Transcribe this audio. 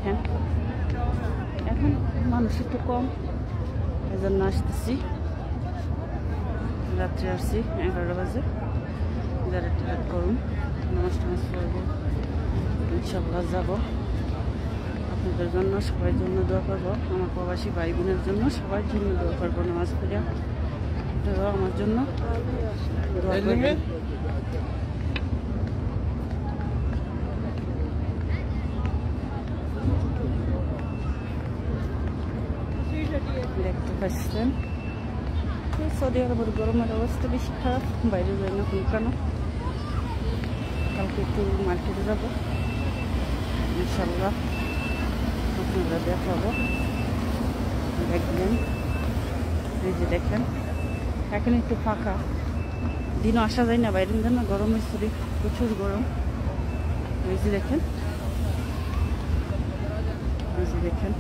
দেখেন এখন মানুষ একটু কম, এজন্য আসতেছি। রাত্রে আসছি 11টা বাজে। যারা টিকিট করুন, নামাজ টামাজ পড়বো, ইনশাল্লাহ যাবো। আপনাদের জন্য সবার জন্য দোয়া করবো, আমার প্রবাসী ভাই বোনের জন্য সবার জন্য দোয়া করবো। নামাজ পড়ে আপনারাও আমার জন্য দোয়া করবেন। দেখতে পাচ্ছেন সৌদি আরবের গরমের অবস্থা বেশি খারাপ, বাইরে যাই না কেন। কালকে একটু মার্কেটে যাবো, ইনশাল্লাহ আপনারা দেখাবো। দেখবেন এই যে দেখেন এখন একটু ফাঁকা, দিনও আসা যায় না বাইরে, না গরম হয়েছে, প্রচুর গরম। এই যে দেখেন, এই যে দেখেন